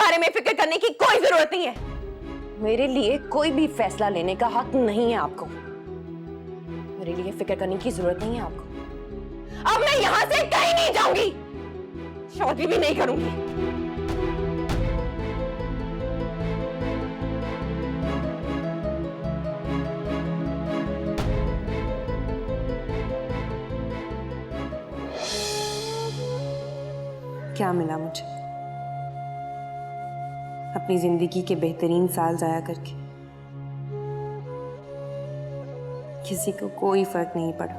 बारे में फिक्र करने की कोई जरूरत नहीं है। मेरे लिए कोई भी फैसला लेने का हक नहीं है आपको। मेरे लिए फिक्र करने की जरूरत नहीं है आपको। अब मैं यहां से कहीं नहीं जाऊंगी, शादी भी नहीं करूंगी। क्या मिला मुझे अपनी जिंदगी के बेहतरीन साल जाया करके? किसी को कोई फर्क नहीं पड़ा।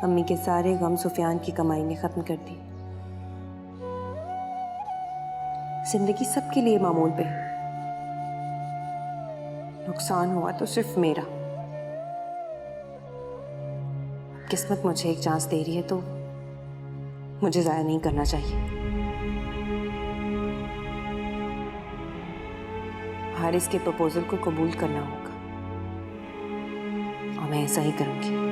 अम्मी के सारे गम सुफियान की कमाई ने खत्म कर दी। जिंदगी सबके लिए मामूल पे है, नुकसान हुआ तो सिर्फ मेरा। किस्मत मुझे एक चांस दे रही है तो मुझे जाया नहीं करना चाहिए। हारिस के प्रपोजल को कबूल करना होगा और मैं ऐसा ही करूंगी।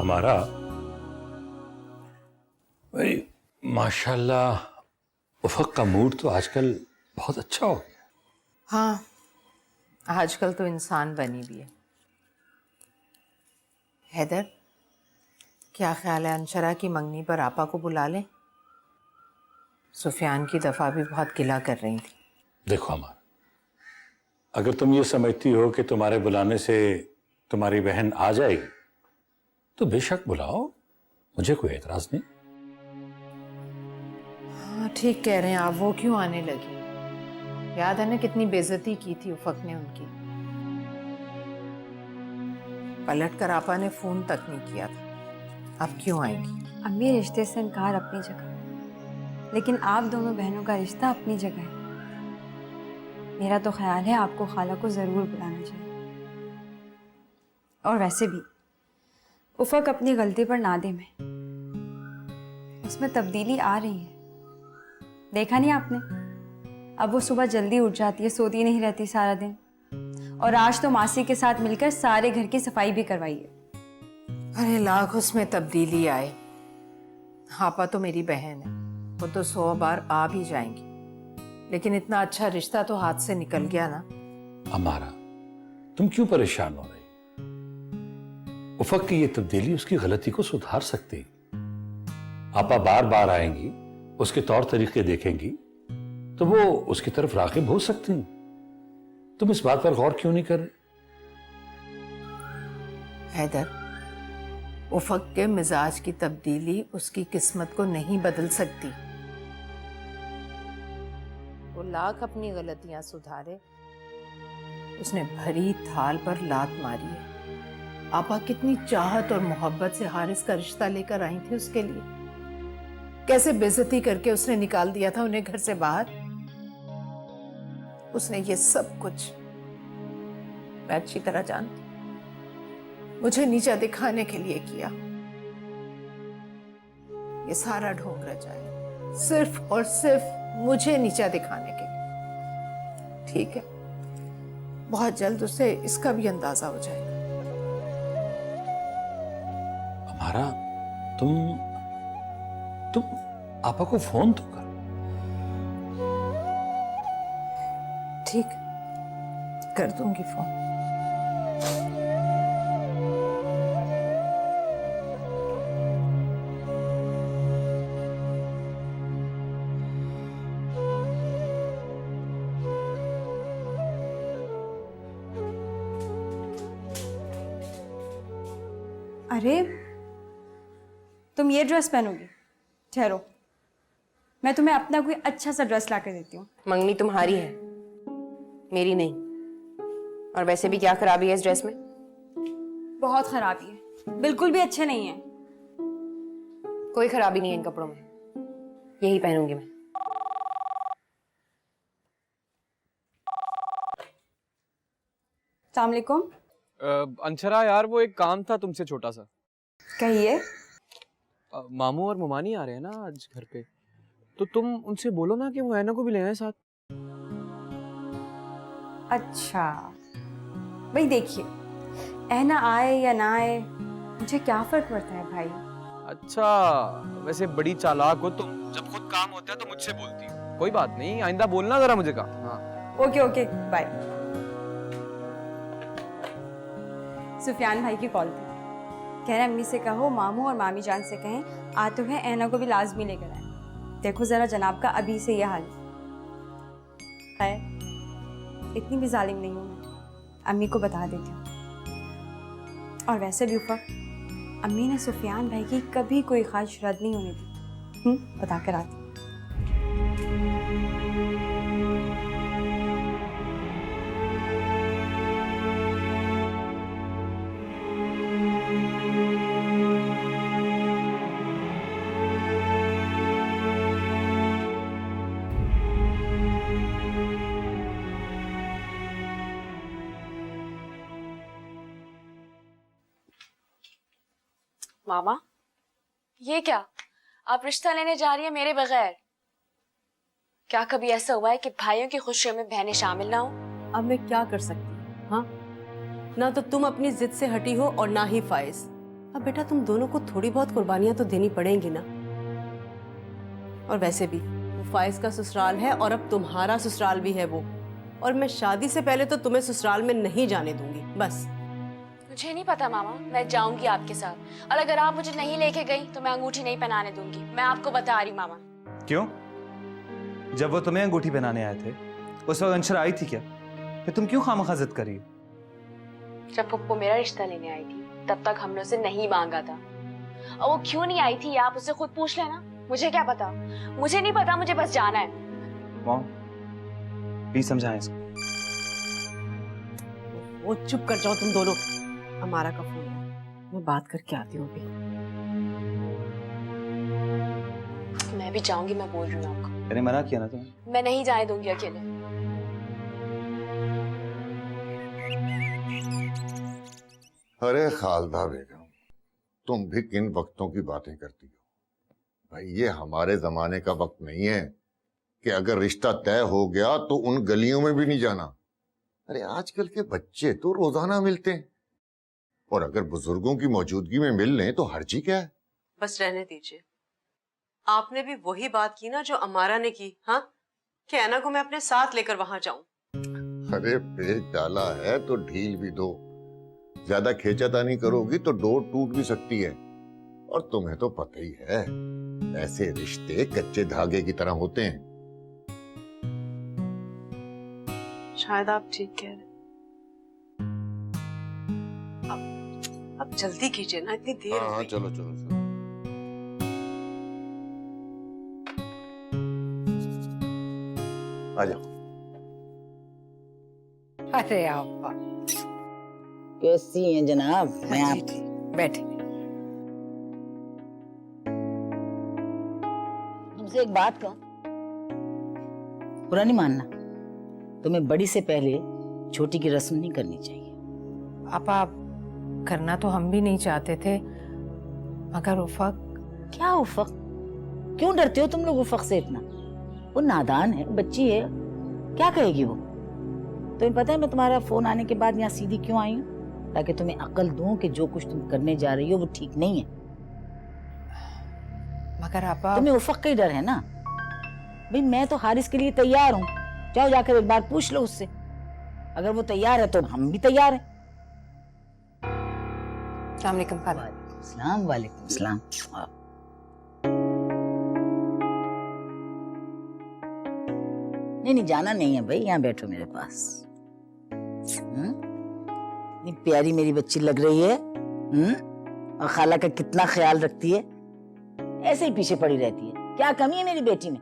हमारा भाई माशाल्लाह उफक का मूड तो आजकल बहुत अच्छा हो गया। हाँ, आजकल तो इंसान बनी भी है। हैदर, क्या ख्याल है अंशरा की मंगनी पर आपा को बुला लें? सुफियान की दफा भी बहुत गिला कर रही थी। देखो हमारा, अगर तुम ये समझती हो कि तुम्हारे बुलाने से तुम्हारी बहन आ जाएगी तो बेशक बुलाओ, मुझे कोई एतराज नहीं। हाँ ठीक कह रहे हैं आप, वो क्यों आने लगी? याद है ना कितनी बेइज्जती की थी उफक ने उनकी। पलट कर आपा ने फोन तक नहीं किया था। अब क्यों आएंगी? अम्मी, रिश्ते से इनकार अपनी जगह, लेकिन आप दोनों बहनों का रिश्ता अपनी जगह है। मेरा तो ख्याल है आपको खाला को जरूर बुलाना चाहिए। और वैसे भी उफक अपनी गलती पर नादिम है, उसमें तब्दीली आ रही है। देखा नहीं आपने? अब वो सुबह जल्दी उठ जाती है, सोती नहीं रहती सारा दिन। और आज तो मासी के साथ मिलकर सारे घर की सफाई भी करवाई है। अरे लाख उसमें तब्दीली आए, आपा तो मेरी बहन है, वो तो 100 बार आ भी जाएंगी, लेकिन इतना अच्छा रिश्ता तो हाथ से निकल गया ना। हमारा, तुम क्यों परेशान हो रही? उफक की ये तब्दीली उसकी गलती को सुधार सकती। आपा बार बार आएंगी, उसके तौर तरीके देखेंगी तो वो उसकी तरफ राग़िब हो सकती हैं। तुम इस बात पर गौर क्यों नहीं कर रहे? हैदर, उफक के मिजाज की तब्दीली उसकी किस्मत को नहीं बदल सकती। वो लाख अपनी गलतियां सुधारे, उसने भरी थाल पर लात मारी है। आपा कितनी चाहत और मोहब्बत से हारिस का रिश्ता लेकर आई थी उसके लिए। कैसे बेइज्जती करके उसने निकाल दिया था उन्हें घर से बाहर। उसने ये सब कुछ मैं अच्छी तरह जानती, मुझे नीचा दिखाने के लिए किया। ये सारा ढोंग रचाया सिर्फ और सिर्फ मुझे नीचा दिखाने के लिए। ठीक है, बहुत जल्द उसे इसका भी अंदाजा हो जाएगा। हमारा, तुम आपा को फोन तो कर। ठीक, कर दूंगी फोन। अरे तुम ये ड्रेस पहनोगी? ठहरो, मैं तुम्हें अपना कोई अच्छा सा ड्रेस ला कर देती हूँ। मंगनी तुम्हारी है, मेरी नहीं। और वैसे भी क्या खराबी है इस ड्रेस में? बहुत खराबी है, बिल्कुल भी अच्छे नहीं है। कोई खराबी नहीं है इन कपड़ों में, यही पहनूंगी मैं। अस्सलाम वालेकुम। अंशरा यार, वो एक काम था तुमसे छोटा सा। कहिए। मामू और मुमानी आ रहे हैं ना आज घर पे, तो तुम उनसे बोलो ना कि वो ऐना को भी ले आए साथ। अच्छा भाई, देखिए ऐना आए या ना आए मुझे क्या फर्क पड़ता है भाई। अच्छा, वैसे बड़ी चालाक हो तुम, जब खुद काम होता है तो मुझसे बोलती हो। कोई बात नहीं, आइंदा बोलना जरा मुझे का। हाँ ओके ओके बाय। सुफियान भाई की कॉल थी, कह रहे अम्मी से कहो मामू और मामी जान से कहें आते हुए ऐना को भी लाजमी लेकर आए। देखो जरा जनाब का अभी से ये हाल है, इतनी भी जालिम नहीं हूँ मैं, अम्मी को बता देती हूँ। और वैसे भी उफा, अम्मी ने सुफियान भाई की कभी कोई ख्वाहिश रद्द नहीं होने दी। बता कर आती। मामा, ये क्या? आप रिश्ता लेने जा रही है मेरे बगैर? क्या कभी ऐसा हुआ है कि भाइयों की खुशियों में बहनें शामिल ना हो? अब मैं क्या कर सकती हूँ? हाँ, ना तो तुम अपनी जिद से हटी हो और ना ही फाइज। अब बेटा तुम दोनों को थोड़ी बहुत कुर्बानियां तो देनी पड़ेंगी ना। और वैसे भी वो फाइज का ससुराल है और अब तुम्हारा ससुराल भी है वो, और मैं शादी से पहले तो तुम्हें ससुराल में नहीं जाने दूंगी। बस मुझे नहीं पता मामा, मैं जाऊंगी आपके साथ, और अगर आप मुझे नहीं लेके गई तो मैं अंगूठी नहीं पहनाने दूंगी। मैं आपको बता रही मामा। क्यों? जब वो तुम्हें अंगूठी पहनाने आए थे उस वक्त अंशरा आई थी क्या? फिर तुम क्यों खामखा जिद कर रही हो? जब पप्पू मेरा रिश्ता लेने आई थी तब तक हमने उसे नहीं मांगा था, और वो क्यों नहीं आई थी आप उससे खुद पूछ लेना। मुझे क्या पता, मुझे नहीं पता, मुझे बस जाना है। मॉम, प्लीज समझाएं इसको। वो चुप कर जाओ तुम दोनों। हमारा का फोन है, मैं बात करके आती हूँ अभी। मैं भी जाऊंगी, मैं बोल रही हूँ आपको। मैंने मना किया ना तुम्हें। मैं नहीं जाने दूंगी अकेले। अरे खालदा बेगम, तुम भी किन वक्तों की बातें करती हो? भाई ये हमारे जमाने का वक्त नहीं है कि अगर रिश्ता तय हो गया तो उन गलियों में भी नहीं जाना। अरे आजकल के बच्चे तो रोजाना मिलते हैं, और अगर बुजुर्गों की मौजूदगी में मिल लें तो हर्जी क्या है? बस रहने दीजिए। आपने भी वही बात की ना जो अमारा ने की। हाँ, कि ऐना को मैं अपने साथ लेकर वहां जाऊं। अरे पेच डाला है तो ढील भी दो। ज्यादा खींचातानी करोगी तो डोर टूट भी सकती है, और तुम्हें तो पता ही है ऐसे रिश्ते कच्चे धागे की तरह होते हैं। शायद आप ठीक कह रहे। अब जल्दी कीजिए ना, इतनी देर हो हाँ गई। चलो चलो चलो। आ जाओ। अरे आपा, कैसी हैं जनाब? मैं आप बैठे। तुमसे एक बात कहूं, बुरा नहीं मानना, तुम्हें बड़ी से पहले छोटी की रस्म नहीं करनी चाहिए। आपा, करना तो हम भी नहीं चाहते थे, मगर उफक। क्या उफक? क्यों डरते हो तुम लोग उफक से इतना? वो नादान है, बच्ची है, क्या कहेगी वो? तुम्हें पता है मैं तुम्हारा फोन आने के बाद यहाँ सीधी क्यों आई हूँ? ताकि तुम्हें अक्ल दूं कि जो कुछ तुम करने जा रही हो वो ठीक नहीं है। मगर आपा, तुम्हें उफक का ही डर है ना? भाई मैं तो हारिस के लिए तैयार हूँ, जाओ जाकर एक बार पूछ लो उससे। अगर वो तैयार है तो हम भी तैयार हैं। अस्सलाम वालेकुम खाला। सलाम वालेकुम सलाम। नहीं जाना नहीं है भाई, यहाँ बैठो मेरे पास। इतनी प्यारी मेरी बच्ची लग रही है। और खाला का कितना ख्याल रखती है, ऐसे ही पीछे पड़ी रहती है। क्या कमी है मेरी बेटी में?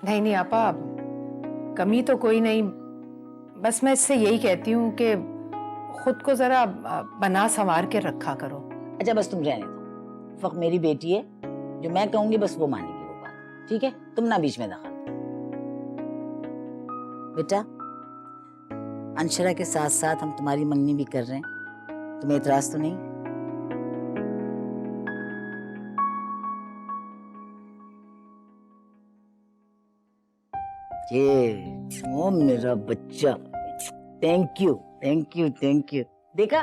नहीं नहीं आपा, कमी तो कोई नहीं, बस मैं इससे यही कहती हूँ कि खुद को जरा बना संवार के रखा करो। अच्छा बस तुम रहने दो, फक मेरी बेटी है, जो मैं कहूंगी बस वो मानेगी वो बात, ठीक है? तुम ना बीच में दखल दो। बेटा, अंशरा के साथ साथ हम तुम्हारी मंगनी भी कर रहे हैं, तुम्हें इतराज तो नहीं? ये ओ मेरा बच्चा, thank you thank you thank you. देखा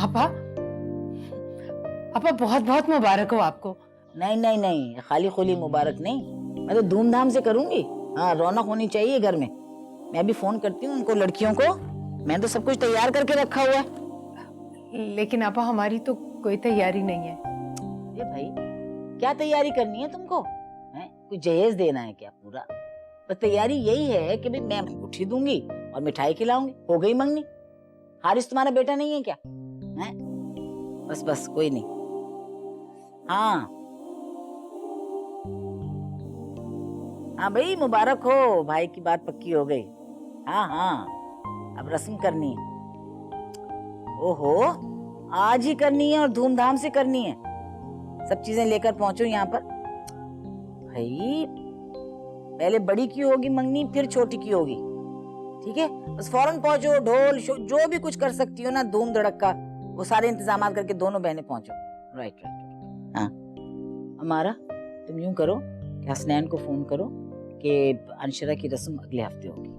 आपा, आपा बहुत बहुत मुबारक हो आपको। नहीं नहीं नहीं, खाली खोली मुबारक नहीं, मैं तो धूमधाम से करूंगी। हाँ, रौनक होनी चाहिए घर में। मैं भी फोन करती हूँ उनको, लड़कियों को, मैं तो सब कुछ तैयार करके रखा हुआ है। लेकिन आपा हमारी तो कोई तैयारी नहीं है। ये भाई, क्या तैयारी करनी है तुमको? हैं? कुछ जहेज देना है क्या पूरा? बस तैयारी यही है कि भाई मैं अंगूठी दूंगी और मिठाई खिलाऊंगी, हो गई मंगनी। हारिस तुम्हारा बेटा नहीं है क्या? हैं? बस बस, कोई नहीं। हाँ हाँ भाई, मुबारक हो, भाई की बात पक्की हो गई। हाँ हाँ, अब रस्म करनी है। ओहो, आज ही करनी है और धूमधाम से करनी है। सब चीजें लेकर पहुंचो यहाँ पर। भाई पहले बड़ी की होगी मंगनी, फिर छोटी की होगी, ठीक है? बस फौरन पहुंचो, ढोल जो भी कुछ कर सकती हो ना, धूम धड़क्का, वो सारे इंतजाम करके दोनों बहनें पहुंचो। Right right. हाँ, हमारा तुम यूं करो कि हसनैन को फोन करो कि अंशरा की रस्म अगले हफ्ते होगी,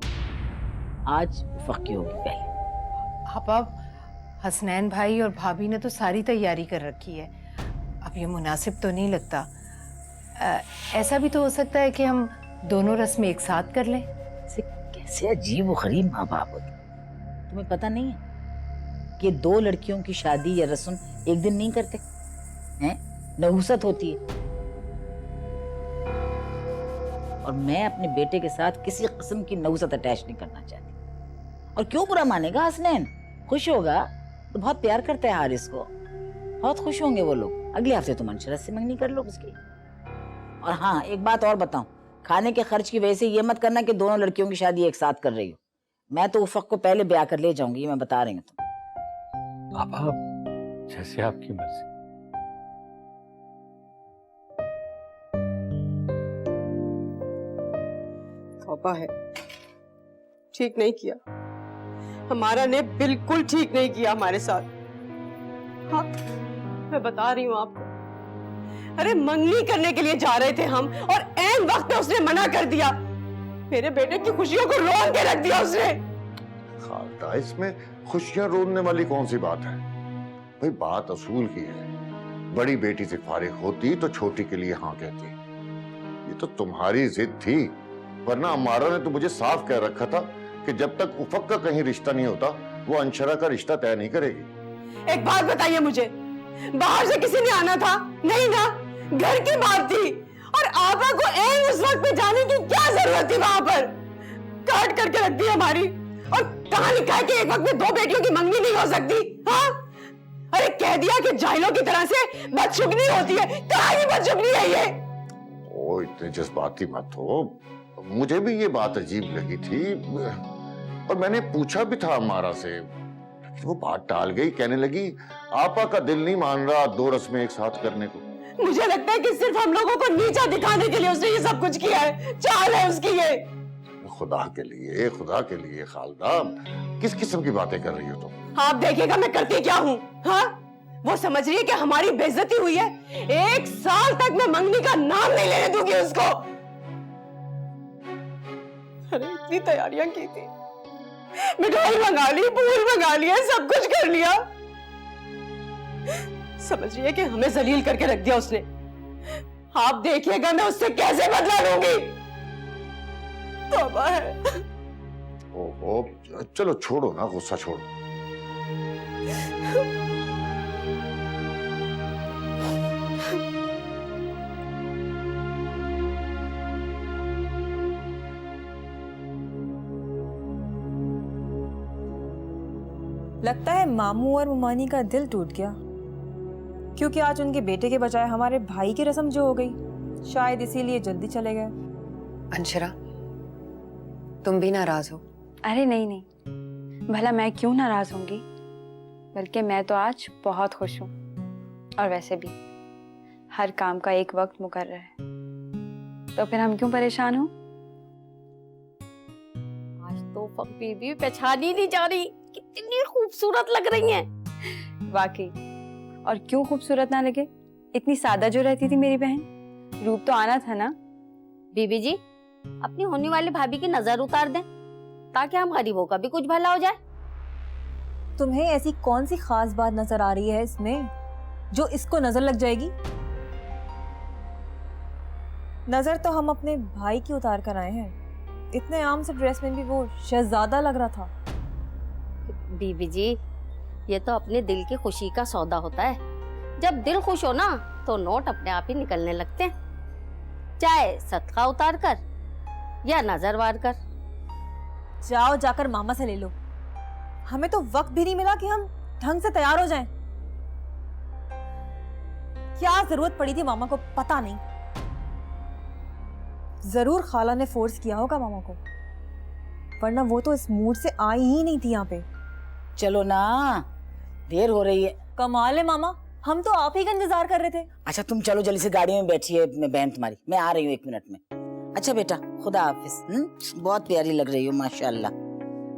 आज उफक की होगी पहले। आपा, हसनैन भाई और भाभी ने तो सारी तैयारी कर रखी है, अब ये मुनासिब तो नहीं लगता। ऐसा भी तो हो सकता है कि हम दोनों रस्म एक साथ कर लें। कैसे अजीब व गरीब माँ बाप होते, तुम्हें पता नहीं है कि दो लड़कियों की शादी या रस्म एक दिन नहीं करते हैं? नहुसत होती है। और मैं अपने बेटे के साथ किसी किस्म की नहुसत अटैच नहीं करना चाहती। और क्यों बुरा मानेगा हसनैन? खुश होगा तो, बहुत प्यार करता है हारिस को, बहुत खुश होंगे वो लोग। अगले हफ्ते तुम अंशरा से मंगनी कर लो उसकी। और हाँ, एक बात और बताऊं, खाने के खर्च की वजह से ये मत करना कि दोनों लड़कियों की शादी एक साथ कर रही हो। मैं तो उफक को पहले ब्याह कर ले जाऊंगी, ये मैं बता रही हूँ तुम। आप जैसे आपकी मर्जी। तौबा है, ठीक नहीं किया हमारा ने, बिल्कुल ठीक नहीं किया हमारे साथ। हाँ, मैं बता रही हूँ आपको, अरे मंगनी करने के लिए जा रहे थे हम, और ऐन वक्त पे उसने मना कर दिया। मेरे बेटे की खुशियों को रोन के रख दिया उसने। खालदा, इसमें खुशियां रोने वाली कौन सी बात है? भाई बात असूल की है। बड़ी बेटी से फारिग होती तो छोटी के लिए हाँ कहती। ये तो तुम्हारी जिद थी, वरना अमारा ने तो मुझे साफ कह रखा था कि जब तक उफक का कहीं रिश्ता नहीं होता वो अंशरा का रिश्ता तय नहीं करेगी। एक बात बताइए मुझे, बाहर से किसी ने आना था? नहीं ना, घर की बात थी। और आपा को ऐन उस वक्त पे जाने की क्या जरूरत थी? वहां पर काट करके रख दी हमारी। और कहाँ लिखा है कि एक वक्त में दो बेटियों की मंगनी नहीं हो सकती? हाँ, अरे कह दिया कि जाहिलों की तरह से बदशुगनी होती है। कहाँ की बदशुगनी है ये? ओ, इतने जज्बाती मत हो, मुझे भी ये बात अजीब लगी थी और मैंने पूछा भी था अमारा से, वो बात टाल गई। कहने लगी आपा का दिल नहीं मान रहा दो रस्में एक साथ करने को। मुझे लगता है कि सिर्फ हम लोगों को नीचा दिखाने के लिए उसने ये सब कुछ किया है। चाल है उसकी ये। खुदा के लिए खालदा, किस किस्म की बातें कर रही हो तुम? आप देखिएगा मैं करती क्या हूँ। हाँ, वो समझ रही है कि हमारी बेइज्जती हुई है। 1 साल तक मैं मंगनी का नाम नहीं लेने दूंगी उसको। अरे इतनी तैयारियां की थी, मिठाई मंगा ली, फूल मंगा लिया, सब कुछ कर लिया। समझ रही है कि हमें जलील करके रख दिया उसने। आप देखिएगा मैं उससे कैसे बदला लूंगी। तौबा है। ओहो, चलो छोड़ो ना, गुस्सा छोड़ो। लगता है मामू और मुमानी का दिल टूट गया। क्योंकि आज उनके बेटे के बजाय हमारे भाई की रस्म जो हो गई, शायद इसीलिए जल्दी चले गए। अंशरा, तुम भी नाराज हो? अरे नहीं नहीं, भला मैं क्यों नाराज होंगी, बल्कि मैं तो आज बहुत खुश हूँ। और वैसे भी हर काम का एक वक्त मुकर्रर है, तो फिर हम क्यों परेशान हो? आज तो बीबी पहचानी नहीं जा रही, कितनी खूबसूरत लग रही हैं। वाकई, और क्यों खूबसूरत ना लगे, इतनी सादा जो रहती थी मेरी बहन, रूप तो आना था ना। बीबी जी, अपनी होने वाली भाभी की नजर उतार दें ताकि हम गरीबों का भी कुछ भला हो जाए। तुम्हें ऐसी कौन सी खास बात नजर आ रही है इसमें जो इसको नजर लग जाएगी? नजर तो हम अपने भाई की उतार कर आए हैं। इतने आम से ड्रेस में भी वो शहजादा लग रहा था। बीबी जी, ये तो अपने दिल की खुशी का सौदा होता है। जब दिल खुश हो ना तो नोट अपने आप ही निकलने लगते हैं, चाहे सदका उतार कर या नजर वार कर। जाओ जाकर मामा से ले लो, हमें तो वक्त भी नहीं मिला कि हम ढंग से तैयार हो जाएं। क्या जरूरत पड़ी थी मामा को पता नहीं, जरूर खाला ने फोर्स किया होगा मामा को, वरना वो तो इस मूड से आई ही नहीं थी यहाँ पे। चलो ना, देर हो रही है। कमाल है मामा, हम तो आप ही का इंतजार कर रहे थे। अच्छा तुम चलो जल्दी से गाड़ी में बैठिए, मैं बहन तुम्हारी, मैं आ रही हूँ 1 मिनट में। अच्छा बेटा, खुदा हाफिज। बहुत प्यारी लग रही हो माशाल्लाह।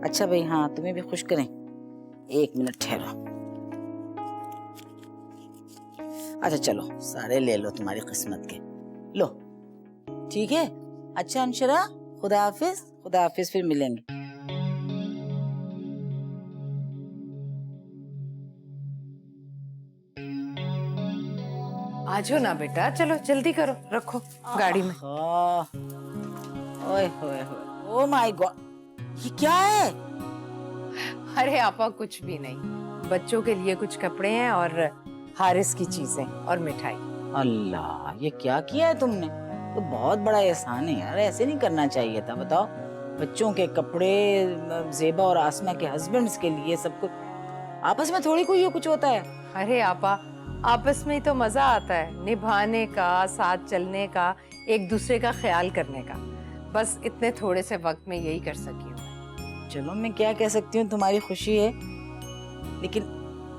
अच्छा भाई, हाँ तुम्हें भी खुश करें। 1 मिनट ठहरो। अच्छा चलो, सारे ले लो तुम्हारी किस्मत के, लो ठीक है। अच्छा अंशरा, खुदा हाफिज, फिर मिलेंगे। आजो ना बेटा, चलो जल्दी करो, रखो गाड़ी में। ओए होए, ओ माय गॉड, ये क्या है? अरे आपा कुछ भी नहीं, बच्चों के लिए कुछ कपड़े हैं और हारिस की चीजें और मिठाई। अल्लाह, ये क्या किया है तुमने? तो बहुत बड़ा एहसान है यार, ऐसे नहीं करना चाहिए था। बताओ, बच्चों के कपड़े, ज़ेबा और आसमा के हस्बैंड्स के लिए सब कुछ, आपस में थोड़ी कोई ये कुछ होता है। अरे आपा, आपस में ही तो मजा आता है, निभाने का, साथ चलने का, एक दूसरे का ख्याल करने का। बस इतने थोड़े से वक्त में यही कर सकी हूँ। चलो मैं क्या कह सकती हूँ, तुम्हारी खुशी है, लेकिन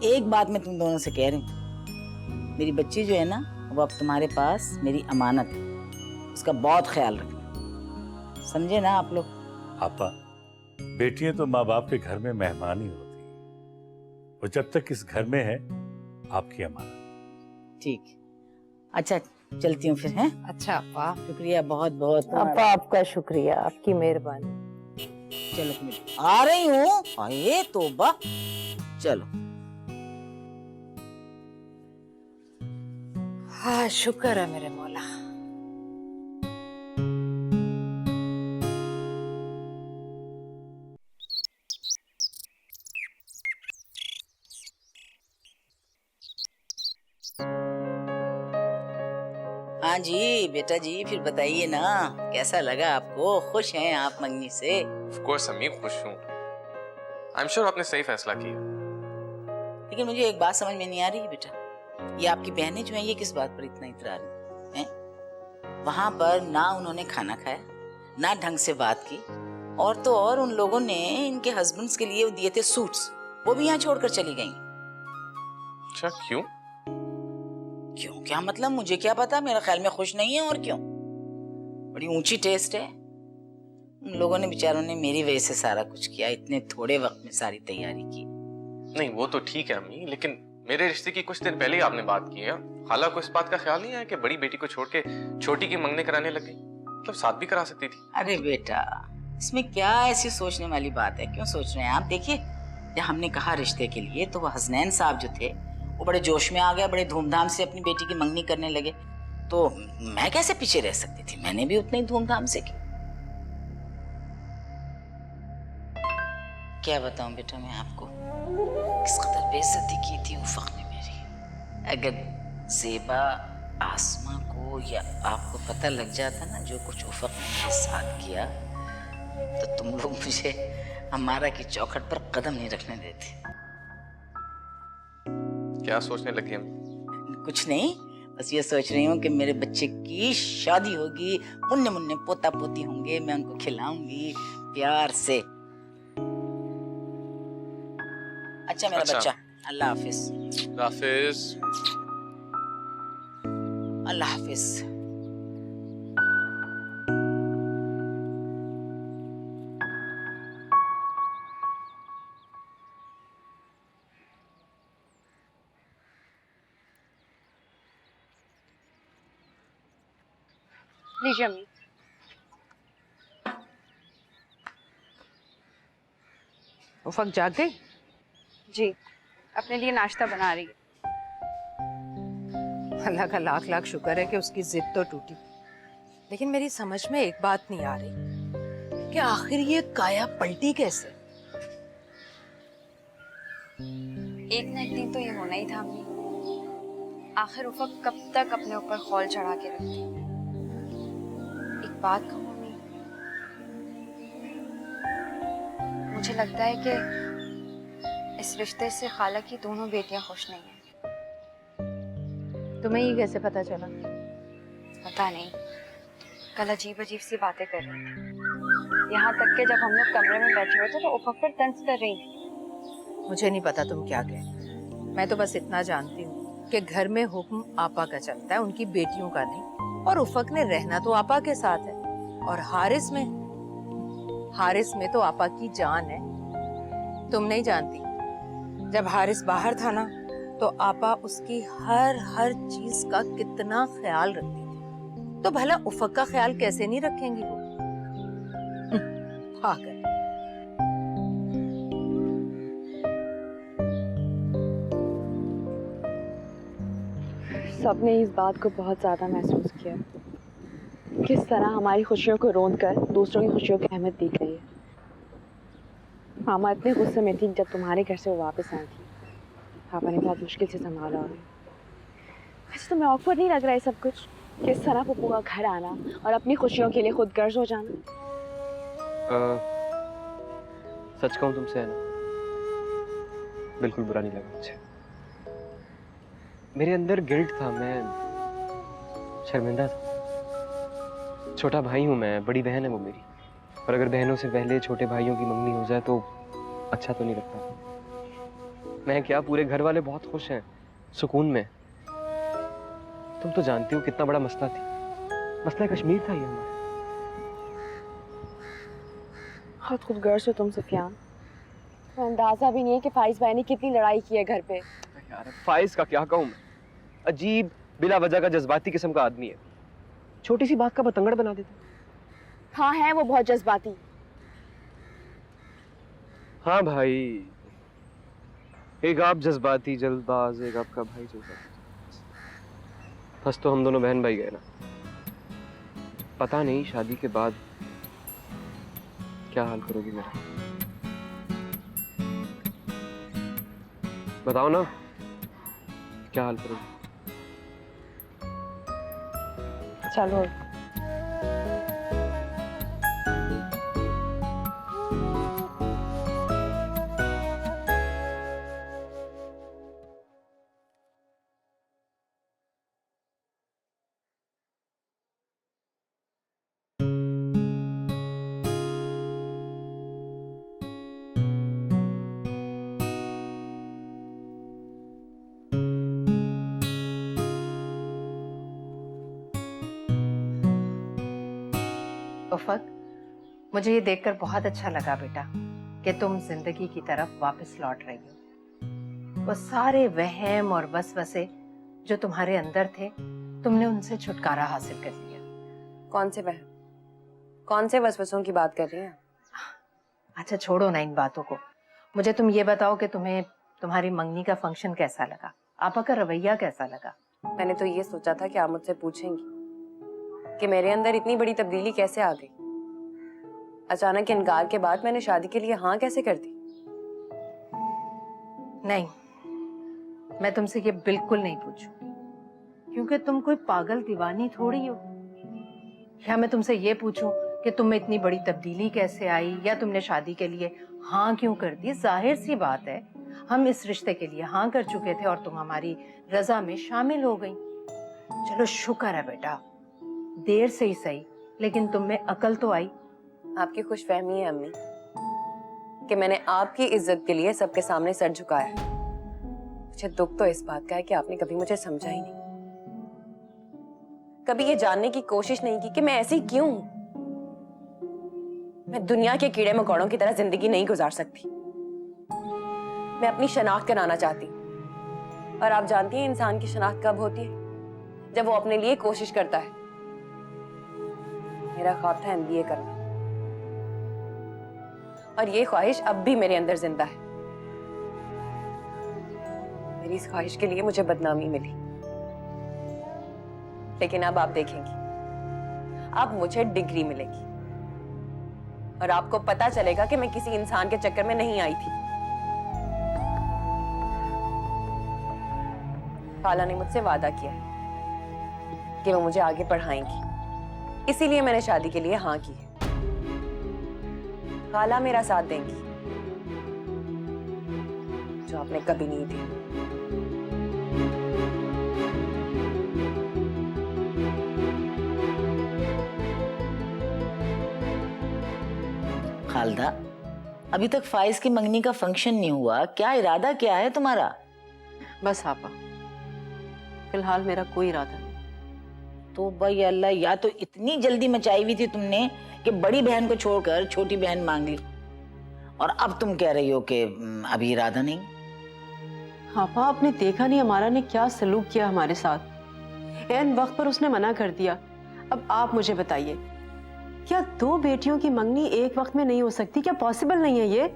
एक बात मैं तुम दोनों से कह रही हूँ, मेरी बच्ची जो है ना, वो अब तुम्हारे पास मेरी अमानत है, उसका बहुत ख्याल रखना, समझे ना आप लोग? आपा, बेटियां तो माँ बाप के घर में मेहमान ही होती हैं, वो जब तक इस घर में है आपकी अमानत। ठीक, अच्छा चलती हूँ फिर, हैं? अच्छा आपा, शुक्रिया बहुत बहुत। आपा आपका शुक्रिया, आपकी मेहरबानी। चलो मैं आ रही हूँ। आए तौबा, चलो। हाँ, शुक्र है मेरे मौला। हाँ जी बेटा जी, फिर बताइए ना, कैसा लगा आपको? खुश हैं आप मंगनी से? ऑफ कोर्स अम्मी, खुश हूँ। आई एम श्योर आपने सही फैसला किया। लेकिन मुझे एक बात समझ में नहीं आ रही है बेटा, ये आपकी बहनें जो हैं, ये किस बात पर इतना इतरार हैं? वहां पर ना उन्होंने खाना खाया, ना ढंग से बात की, और तो और उन लोगों ने इनके हस्बैंड्स के लिए दिए थे सूट्स, वो भी यहाँ छोड़कर चली गई। अच्छा, क्यों? क्यों क्या मतलब, मुझे क्या पता, मेरा ख्याल में खुश नहीं है, और क्यों? बड़ी ऊंची टेस्ट है। उन लोगों ने, बेचारों ने मेरी वजह से सारा कुछ किया, इतने थोड़े वक्त में सारी तैयारी की। नहीं वो तो ठीक है अम्मी, लेकिन मेरे रिश्ते की कुछ दिन पहले ही आपने बात की है। खाला को इस बात का ख्याल नहीं आया कि बड़ी बेटी को छोड़ के छोटी की मंगने कराने लग गई? मतलब साथ भी करा सकती थी। अरे बेटा, इसमें क्या ऐसी सोचने वाली बात है? क्यों सोच रहे हैं आप? देखिए, जब हमने कहा रिश्ते के लिए, तो वो हसनैन साहब जो थे, वो बड़े जोश में आ गए, बड़े धूमधाम से अपनी बेटी की मंगनी करने लगे, तो मैं कैसे पीछे रह सकती थी? मैंने भी उतने ही धूमधाम से की। क्या बताऊं बेटा मैं आपको, किस कदर बेइज्जती की थी उफक ने मेरी। अगर ज़ेबा, आसमा को या आपको पता लग जाता ना जो कुछ उफक ने मेरे साथ किया, तो तुम लोग मुझे हमारा की चौखट पर कदम नहीं रखने देते। क्या सोचने लगी हम? कुछ नहीं, बस ये सोच रही हूँ कि मेरे बच्चे की शादी होगी, मुन्ने मुन्ने पोता पोती होंगे, मैं उनको खिलाऊंगी प्यार से। अच्छा मेरा बच्चा, अल्लाह हाफिज। हाफिज। अल्लाह हाफिज। लीजिए अम्मी। उफक जाग गई? जी, अपने लिए नाश्ता बना रही है। अल्लाह का लाख लाख शुक्र है कि उसकी जिद तो टूटी, लेकिन मेरी समझ में एक बात नहीं आ रही कि आखिर ये काया पलटी कैसे? एक न एक दिन तो ये होना ही था अम्मी। आखिर उफक कब तक अपने ऊपर खौल चढ़ा के रखती। एक बात कहूँ अम्मी, मुझे लगता है कि इस रिश्ते से खाला की दोनों बेटियां खुश नहीं हैं। तुम्हें ये कैसे पता चला? पता नहीं, कल अजीब अजीब सी बातें कर रही थी। यहाँ तक कि जब हम लोग कमरे में बैठे हुए थे तो उफक पर तंज कर रही थी। मुझे नहीं पता तुम क्या कह, मैं तो बस इतना जानती हूँ कि घर में हुक्म आपा का चलता है, उनकी बेटियों का नहीं। और उफक ने रहना तो आपा के साथ है, और हारिस में तो आपा की जान है। तुम नहीं जानती, जब हारिस बाहर था ना तो आपा उसकी हर चीज का कितना ख्याल रखती थी, तो भला उफक का ख्याल कैसे नहीं रखेंगी वो? पागल। सबने इस बात को बहुत ज़्यादा महसूस किया, किस तरह हमारी खुशियों को रोंद कर दूसरों की खुशियों की अहमियत दी गई है। मामा इतने गुस्से में थी जब तुम्हारे घर से वो वापस आई थी। पापा ने बहुत मुश्किल से संभाला उन्हें। वैसे तुम्हें ऑकवर्ड नहीं लग रहा है सब कुछ, किस तरह पप्पू का घर आना और अपनी खुशियों के लिए खुद गर्ज हो जाना? सच कहूँ तुमसे है ना, बिल्कुल बुरा नहीं लगा मुझे। मेरे अंदर गिल्ट था, मैं शर्मिंदा था। छोटा भाई हूँ मैं, बड़ी बहन है वो मेरी, और अगर बहनों से पहले छोटे भाइयों की मंगनी हो जाए तो अच्छा तो नहीं लगता। मैं क्या, पूरे घर वाले बहुत खुश हैं, सुकून में। तुम तो जानती हो कितना बड़ा मसला थी, मसला कश्मीर था ये हमारा। खुद गर्ज हो तुम सुफियान, तो अंदाजा भी नहीं है कि फाइज भाई ने कितनी लड़ाई की है घर पे। यार फाइज का क्या कहूँ मैं, अजीब बिला वजह का जज्बाती किस्म का आदमी है, छोटी सी बात का बतंगड़ बना देता। हाँ है वो बहुत जज्बाती। हाँ भाई, एक आप जज्बाती जल्दबाज, एक आपका भाई जज्बाती। बस तो हम दोनों बहन भाई गए ना, पता नहीं शादी के बाद क्या हाल करोगी मेरा, बताओ ना क्या हाल करोगी? चलो उफक, मुझे ये देखकर बहुत अच्छा लगा बेटा कि तुम जिंदगी की तरफ वापस लौट रही हो। वो सारे वहम और वसवसे जो तुम्हारे अंदर थे, तुमने उनसे छुटकारा हासिल कर लिया। कौन से वहम, कौन से वसवसों की बात कर रही हैं? अच्छा छोड़ो ना इन बातों को, मुझे तुम ये बताओ कि तुम्हें तुम्हारी मंगनी का फंक्शन कैसा लगा, आपा का रवैया कैसा लगा? मैंने तो ये सोचा था कि आप मुझसे पूछेंगी कि मेरे अंदर इतनी बड़ी तब्दीली कैसे आ गई। अचानक इनकार के बाद मैंने शादी के लिए हाँ कैसे कर दी? नहीं, मैं तुमसे ये बिल्कुल नहीं पूछूंगी, क्योंकि तुम कोई पागल दीवानी थोड़ी हो। या मैं तुमसे ये पूछूं कि तुम में इतनी बड़ी तब्दीली कैसे आई, या तुमने शादी के लिए हाँ क्यों कर दी? जाहिर सी बात है, हम इस रिश्ते के लिए हाँ कर चुके थे और तुम हमारी रजा में शामिल हो गई। चलो शुक्र है बेटा, देर से ही सही, लेकिन तुम में अकल तो आई। आपकी खुशफहमी है अम्मी कि मैंने आपकी इज्जत के लिए सबके सामने सर झुकाया है। मुझे दुख तो इस बात का है कि आपने कभी मुझे समझा ही नहीं, कभी ये जानने की कोशिश नहीं की कि मैं ऐसी क्यों हूं। मैं दुनिया के कीड़े मकोड़ों की तरह जिंदगी नहीं गुजार सकती। मैं अपनी शनाख्त कराना चाहती हूँ, और आप जानती हैं इंसान की शनाख्त कब होती है? जब वो अपने लिए कोशिश करता है। मेरा ख्वाब था MBA करना, और ये ख्वाहिश अब भी मेरे अंदर जिंदा है। मेरी इस ख्वाहिश के लिए मुझे बदनामी मिली, लेकिन अब आप देखेंगी, अब मुझे डिग्री मिलेगी और आपको पता चलेगा कि मैं किसी इंसान के चक्कर में नहीं आई थी। खाला ने मुझसे वादा किया है कि वो मुझे आगे पढ़ाएंगी, इसीलिए मैंने शादी के लिए हाँ की है। खाला मेरा साथ देंगी, जो आपने कभी नहीं दी। खालदा, अभी तक फाइज की मंगनी का फंक्शन नहीं हुआ, क्या इरादा क्या है तुम्हारा? बस आपा, फिलहाल मेरा कोई इरादा नहीं। तो भाई अल्लाह, या तो इतनी जल्दी मचाई हुई थी तुमने कि बड़ी बहन को छोड़कर छोटी बहन मांग ली, और अब तुम कह रही हो कि अभी इरादा नहीं। आपा, आपने देखा नहीं हमारा ने क्या सलूक किया हमारे साथ। ऐन वक्त पर उसने मना कर दिया। अब आप मुझे बताइए, क्या 2 बेटियों की मंगनी एक वक्त में नहीं हो सकती? क्या पॉसिबल नहीं है ये?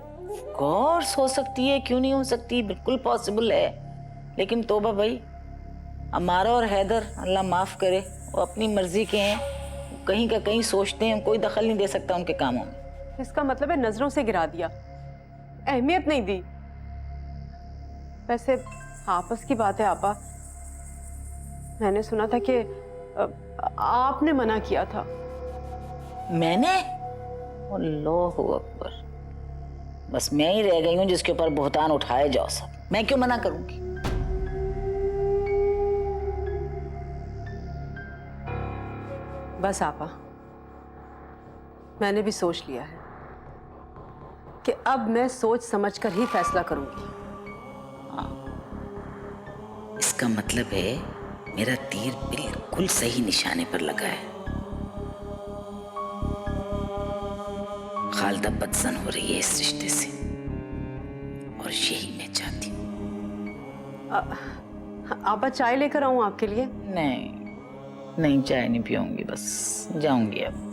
कोर्स हो सकती है, क्यों नहीं हो सकती, बिल्कुल पॉसिबल है। लेकिन तोबा भाई, अमारा और हैदर, अल्लाह माफ करे, वो अपनी मर्जी के हैं, कहीं का कहीं सोचते हैं, कोई दखल नहीं दे सकता उनके कामों में। इसका मतलब है नजरों से गिरा दिया, अहमियत नहीं दी। वैसे आपस की बात है आपा, मैंने सुना था कि आपने मना किया था। मैंने? अल्लाहु अकबर, बस मैं ही रह गई हूँ जिसके ऊपर बुहतान उठाए जाओ सब। मैं क्यों मना करूंगी? बस आपा, मैंने भी सोच लिया है कि अब मैं सोच समझकर ही फैसला करूंगी। इसका मतलब है मेरा तीर बिल्कुल सही निशाने पर लगा है। खालदा बदसन हो रही है इस रिश्ते से, और यही मैं चाहती हूँ। आपा, चाय लेकर आऊं आपके लिए? नहीं, चाय नहीं पीऊंगी, बस जाऊंगी अब।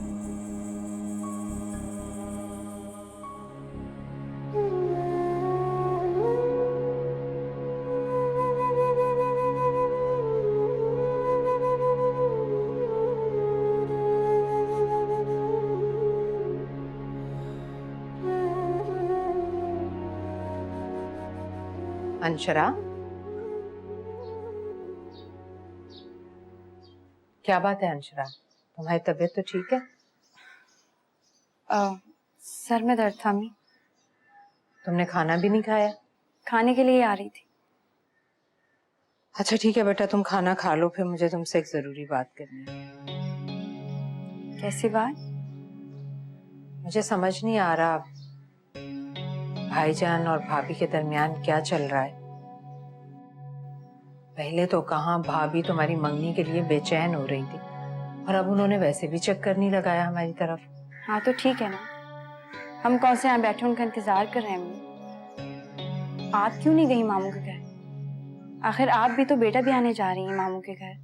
अंशरा, क्या बात है अंशरा, तुम्हारी तबीयत तो ठीक है? सर में दर्द था अम्मी। तुमने खाना भी नहीं खाया? खाने के लिए आ रही थी। अच्छा ठीक है बेटा, तुम खाना खा लो, फिर मुझे तुमसे एक जरूरी बात करनी है। कैसी बात? मुझे समझ नहीं आ रहा भाईजान और भाभी के दरमियान क्या चल रहा है। पहले तो कहाँ भाभी तुम्हारी मंगनी के लिए बेचैन हो रही थी, और अब उन्होंने वैसे भी चक्कर नहीं लगाया हमारी तरफ। हाँ तो ठीक है ना, हम कौन से यहाँ बैठे उनका इंतजार कर रहे हैं अम्मी। आप क्यों नहीं गई मामू के घर? आखिर आप भी तो बेटा भी आने जा रही हैं मामू के घर।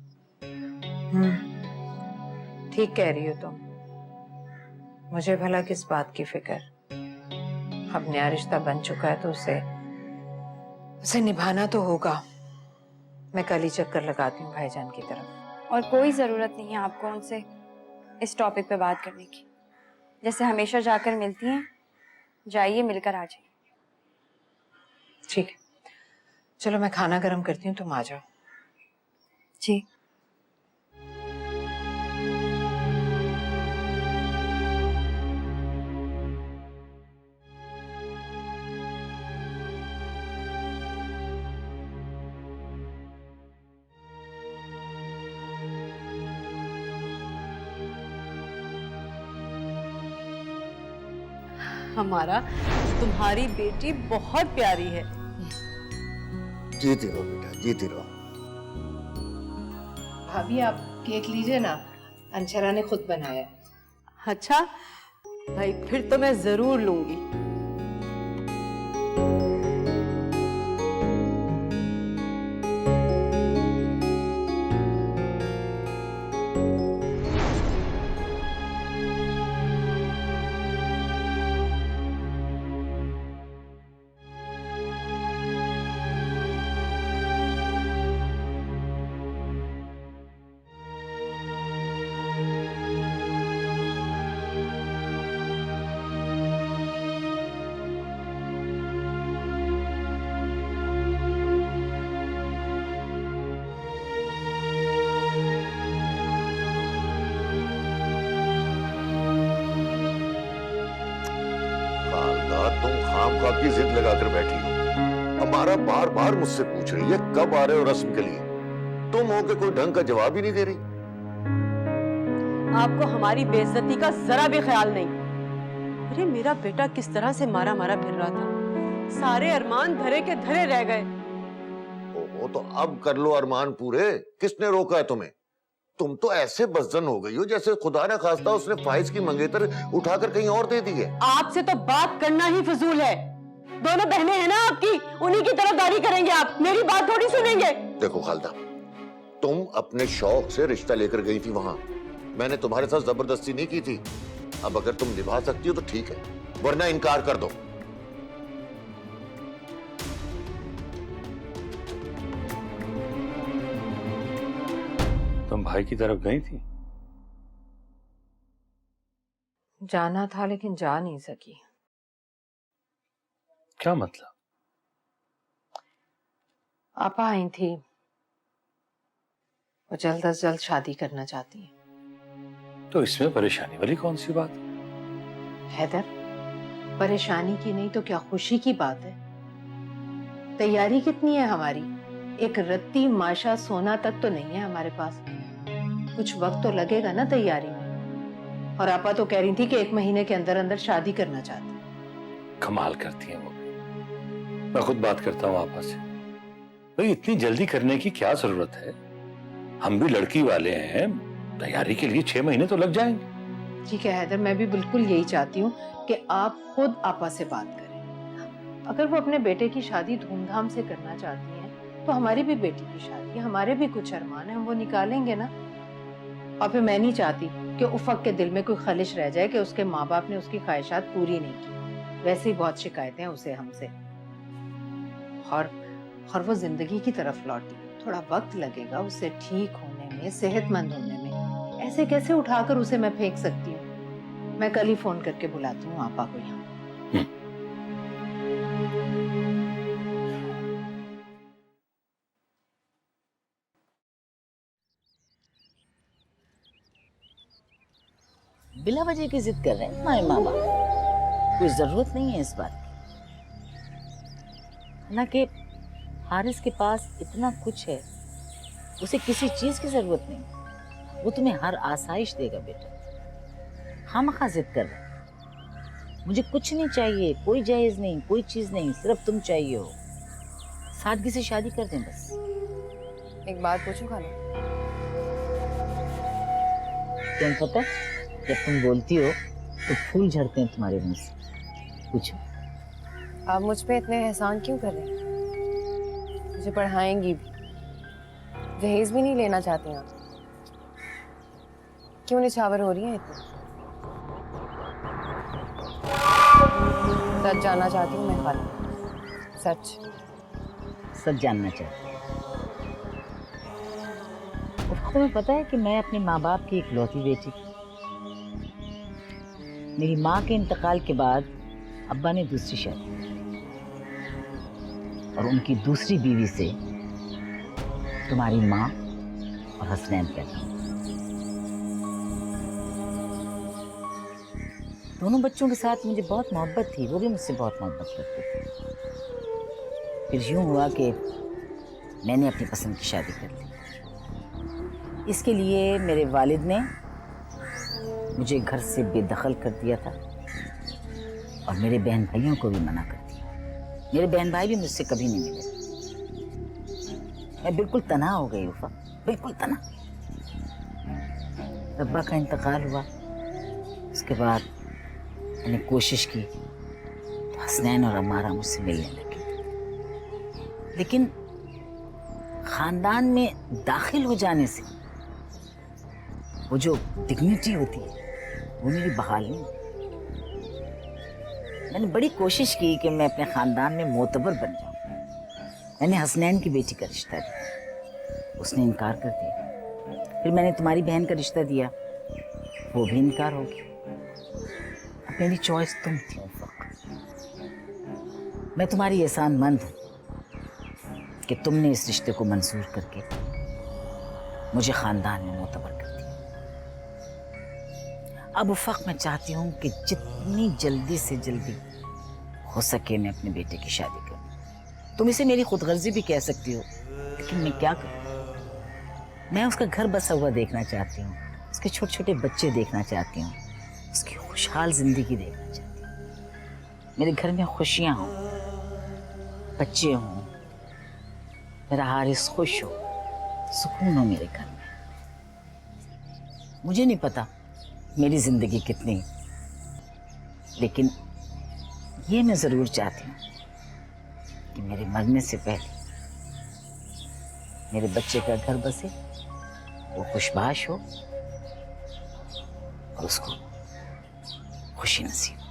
ठीक कह रही हो तुम, मुझे भला किस बात की फिक्र। अब नया रिश्ता बन चुका है तो उसे निभाना तो होगा। मैं कल ही चक्कर लगाती हूँ भाईजान की तरफ। और कोई जरूरत नहीं है आपको उनसे इस टॉपिक पे बात करने की। जैसे हमेशा जाकर मिलती हैं, जाइए मिलकर आ जाइए। ठीक है, चलो मैं खाना गर्म करती हूँ, तुम आ जाओ। जी। हमारा तुम्हारी बेटी बहुत प्यारी है। जीती रहो बेटा, जीती रहो। भाभी आप केक लीजिए ना, अंशरा ने खुद बनाया है। अच्छा भाई, फिर तो मैं जरूर लूंगी। तुम खामखा की जिद लगाकर बैठी हो। हमारा बार बार मुझसे पूछ रही है कब आ रहे हो रस्म के लिए। तुम हो के कोई ढंग का जवाब ही नहीं दे रही। आपको हमारी बेइज्जती का जरा भी ख्याल नहीं। अरे मेरा बेटा किस तरह से मारा मारा फिर रहा था, सारे अरमान धरे के धरे रह गए। वो तो अब कर लो अरमान पूरे, किसने रोका है तुम्हें? तुम तो ऐसे बज़न हो गई हो जैसे खुदा न खास्ता उसने फाइज की मंगेतर उठाकर कहीं और दे दी है। आपसे तो बात करना ही फजूल है। दोनों बहनें हैं ना आपकी, उन्हीं की तरफदारी करेंगे आप, मेरी बात थोड़ी सुनेंगे। देखो खालदा, तुम अपने शौक से रिश्ता लेकर गई थी वहां, मैंने तुम्हारे साथ जबरदस्ती नहीं की थी। अब अगर तुम निभा सकती हो तो ठीक है, वरना इनकार कर दो। तुम भाई की तरफ गई थी? जाना था लेकिन जा नहीं सकी। क्या मतलब? आपा आई थी, वो जल्द अज जल्द शादी करना चाहती है। तो इसमें परेशानी वाली कौन सी बात? हैदर, परेशानी की नहीं तो क्या खुशी की बात है। तैयारी कितनी है हमारी, एक रत्ती माशा सोना तक तो नहीं है हमारे पास। कुछ वक्त तो लगेगा ना तैयारी में। और आपा तो कह रही थी कि 1 महीने के अंदर अंदर शादी करना चाहती। कमाल करती हैं वो। मैं खुद बात करता हूँ आपा से। भाई इतनी जल्दी करने की क्या जरूरत है? हम भी लड़की वाले हैं, तैयारी के लिए 6 महीने तो लग जाएंगे। ठीक है हैदर, मैं भी बिल्कुल यही चाहती हूँ कि आप खुद आपा से बात करें। अगर वो अपने बेटे की शादी धूमधाम से करना चाहती हैं, तो हमारी भी बेटी की शादी, हमारे भी कुछ अरमान है, हम वो निकालेंगे ना। और फिर मैं नहीं चाहती कि उफक के दिल में कोई खलिश रह जाए कि उसके माँ बाप ने उसकी ख्वाहिशात पूरी नहीं की। वैसे ही बहुत शिकायतें हैं उसे हमसे। और वो जिंदगी की तरफ लौटी, थोड़ा वक्त लगेगा उसे ठीक होने में, सेहतमंद होने में। ऐसे कैसे उठाकर उसे मैं फेंक सकती हूँ? मैं कल ही फोन करके बुलाती हूँ आपा को यहाँ। बिला वजह की जिद कर रहे हैं हमारे माँ बाप, कोई जरूरत नहीं है इस बात की। ना कि हारिस के पास इतना कुछ है, उसे किसी चीज की जरूरत नहीं। वो तुम्हें हर आसाइश देगा बेटा। खामखा जिद कर रहे हैं। मुझे कुछ नहीं चाहिए, कोई जायज नहीं, कोई चीज नहीं, सिर्फ तुम चाहिए हो। सादगी से शादी कर दें बस। एक बात पूछूं खाला? तुम पता है, जब तुम बोलती हो तो फूल झड़ते हैं तुम्हारे मुंह से। पूछो। आप मुझ पे इतने एहसान क्यों कर रहे हैं? मुझे पढ़ाएंगी भी, जहेज भी नहीं लेना चाहते आप? क्यों निछावर हो रही हैं इतनी? सच जानना चाहती हूँ मैं खाला, सच। सच जानना चाहती हूँ। तुम्हें पता है कि मैं अपने माँ बाप की इकलौती बेटी। मेरी माँ के इंतकाल के बाद अब्बा ने दूसरी शादी की और उनकी दूसरी बीवी से तुम्हारी माँ और हसनैन पैदा हुए। दोनों बच्चों के साथ मुझे बहुत मोहब्बत थी, वो भी मुझसे बहुत मोहब्बत करते थे। फिर यूं हुआ कि मैंने अपनी पसंद की शादी कर ली। इसके लिए मेरे वालिद ने मुझे घर से बेदखल कर दिया था और मेरे बहन भाइयों को भी मना कर दिया। मेरे बहन भाई भी मुझसे कभी नहीं मिले। मैं बिल्कुल तना हो गई उफा, बिल्कुल तना। रब्बा का इंतकाल हुआ, उसके बाद मैंने कोशिश की तो हसनैन और अमारा मुझसे मिलने लगे, लेकिन खानदान में दाखिल हो जाने से वो जो डिग्निटी होती है वो मेरी बहाल नहीं हुई। मैंने बड़ी कोशिश की कि मैं अपने खानदान में मोतबर बन जाऊं। मैंने हसनैन की बेटी का रिश्ता दिया, उसने इनकार कर दिया। फिर मैंने तुम्हारी बहन का रिश्ता दिया, वो भी इनकार हो गया। अब मेरी चॉइस तुम थी उफा। मैं तुम्हारी एहसानमंद हूं कि तुमने इस रिश्ते को मंजूर करके मुझे खानदान में मोतबर कर दिया। अब उफक मैं चाहती हूँ कि जितनी जल्दी से जल्दी हो सके मैं अपने बेटे की शादी करूँ। तुम इसे मेरी खुदगर्जी भी कह सकती हो, लेकिन मैं क्या करूँ? मैं उसका घर बसा हुआ देखना चाहती हूँ, उसके छोटे छोटे बच्चे देखना चाहती हूँ, उसकी खुशहाल जिंदगी देखना चाहती हूँ। मेरे घर में खुशियाँ हों, बच्चे हों, मेरा हारिस खुश हो, सुकून हो मेरे घर में। मुझे नहीं पता मेरी जिंदगी कितनी, लेकिन ये मैं जरूर चाहती हूँ कि मेरे मरने से पहले मेरे बच्चे का घर बसे, वो खुशबाश हो और उसको खुशी नसीब हो।